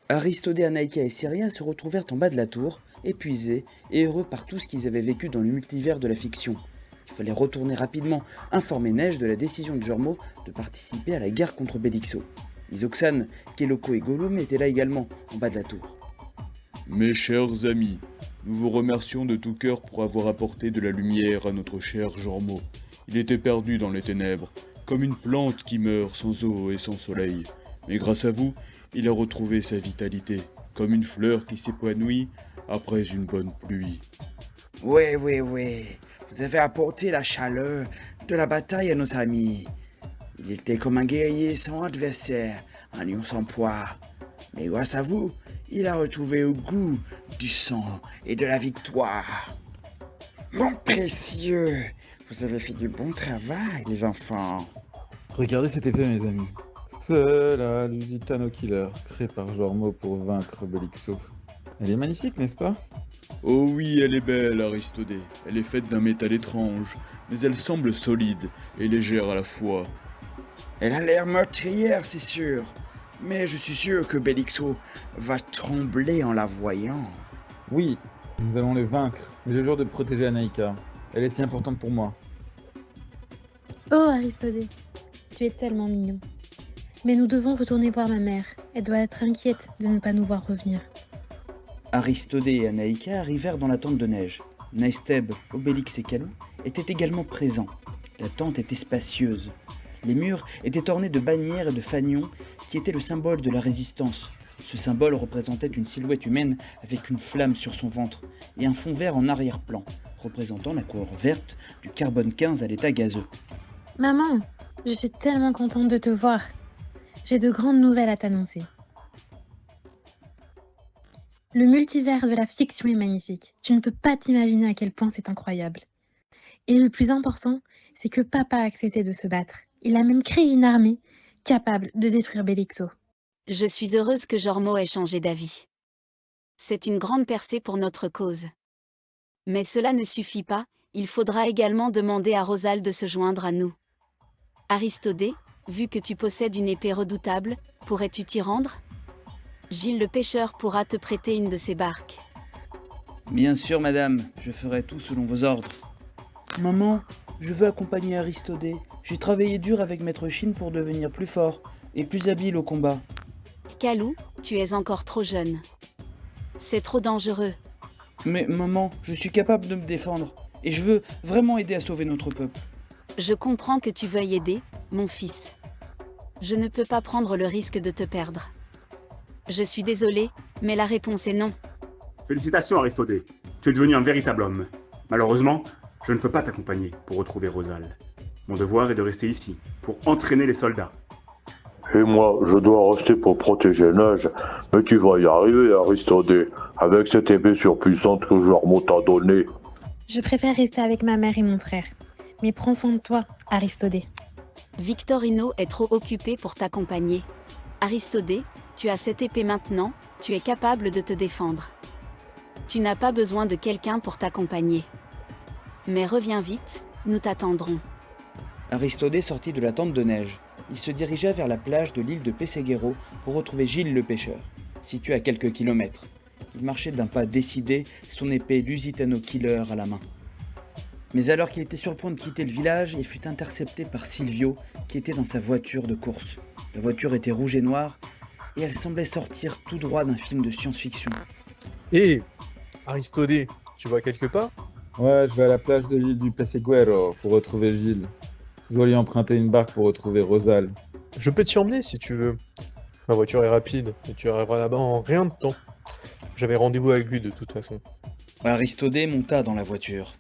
Aristodé, Anaïka et Cyrien se retrouvèrent en bas de la tour, épuisés et heureux par tout ce qu'ils avaient vécu dans le multivers de la fiction. Il fallait retourner rapidement, informer Neige de la décision de Jormo de participer à la guerre contre Bélixo. Isoxane, Keloko et Gollum étaient là également, en bas de la tour. Mes chers amis, nous vous remercions de tout cœur pour avoir apporté de la lumière à notre cher Jormo. Il était perdu dans les ténèbres, comme une plante qui meurt sans eau et sans soleil. Mais grâce à vous, il a retrouvé sa vitalité, comme une fleur qui s'épanouit après une bonne pluie. Oui, vous avez apporté la chaleur de la bataille à nos amis. Il était comme un guerrier sans adversaire, un lion sans poids. Mais grâce à vous, il a retrouvé le goût du sang et de la victoire. Mon précieux, vous avez fait du bon travail, les enfants. Regardez cet effet, mes amis. C'est la Lusitano Killer, créée par Jormo pour vaincre Bélixo. Elle est magnifique, n'est-ce pas? Oh oui, elle est belle, Aristodé. Elle est faite d'un métal étrange, mais elle semble solide et légère à la fois. Elle a l'air meurtrière, c'est sûr. Mais je suis sûr que Bélixo va trembler en la voyant. Oui, nous allons les vaincre, mais je jure de protéger Anaïka. Elle est si importante pour moi. Oh Aristodé, tu es tellement mignon. Mais nous devons retourner voir ma mère. Elle doit être inquiète de ne pas nous voir revenir. Aristodé et Anaïka arrivèrent dans la tente de Neige. Naisteb, Obélix et Kalou étaient également présents. La tente était spacieuse. Les murs étaient ornés de bannières et de fanions qui étaient le symbole de la résistance. Ce symbole représentait une silhouette humaine avec une flamme sur son ventre et un fond vert en arrière-plan, représentant la couleur verte du carbone 15 à l'état gazeux. Maman, je suis tellement contente de te voir. J'ai de grandes nouvelles à t'annoncer. Le multivers de la fiction est magnifique. Tu ne peux pas t'imaginer à quel point c'est incroyable. Et le plus important, c'est que papa a accepté de se battre. Il a même créé une armée capable de détruire Bélixo. Je suis heureuse que Jormo ait changé d'avis. C'est une grande percée pour notre cause. Mais cela ne suffit pas, il faudra également demander à Rosal de se joindre à nous. Aristodé, vu que tu possèdes une épée redoutable, pourrais-tu t'y rendre? Gilles le pêcheur pourra te prêter une de ses barques. Bien sûr, madame, je ferai tout selon vos ordres. Maman, je veux accompagner Aristodé. J'ai travaillé dur avec Maître Chine pour devenir plus fort et plus habile au combat. Kalou, tu es encore trop jeune. C'est trop dangereux. Mais maman, je suis capable de me défendre et je veux vraiment aider à sauver notre peuple. Je comprends que tu veuilles aider, mon fils. Je ne peux pas prendre le risque de te perdre. Je suis désolée, mais la réponse est non. Félicitations Aristodé, tu es devenu un véritable homme. Malheureusement, je ne peux pas t'accompagner pour retrouver Rosal. Mon devoir est de rester ici, pour entraîner les soldats. Et moi, je dois rester pour protéger Neige. Mais tu vas y arriver, Aristodé, avec cette épée surpuissante que Jormo t'a donnée. Je préfère rester avec ma mère et mon frère. Mais prends soin de toi, Aristodé. Victorino est trop occupé pour t'accompagner. Aristodé, tu as cette épée maintenant, tu es capable de te défendre. Tu n'as pas besoin de quelqu'un pour t'accompagner. Mais reviens vite, nous t'attendrons. Aristodé sortit de la tente de Neige. Il se dirigea vers la plage de l'île de Pesseguero pour retrouver Gilles le pêcheur, situé à quelques kilomètres. Il marchait d'un pas décidé, son épée Lusitano Killer à la main. Mais alors qu'il était sur le point de quitter le village, il fut intercepté par Silvio, qui était dans sa voiture de course. La voiture était rouge et noire, et elle semblait sortir tout droit d'un film de science-fiction. Hé, Aristodé, tu vois quelque part? Ouais, je vais à la plage de l'île du Pesseguero pour retrouver Gilles. Je dois lui emprunter une barque pour retrouver Rosal. Je peux t'y emmener si tu veux. Ma voiture est rapide et tu arriveras là-bas en rien de temps. J'avais rendez-vous avec lui de toute façon. Aristodé monta dans la voiture.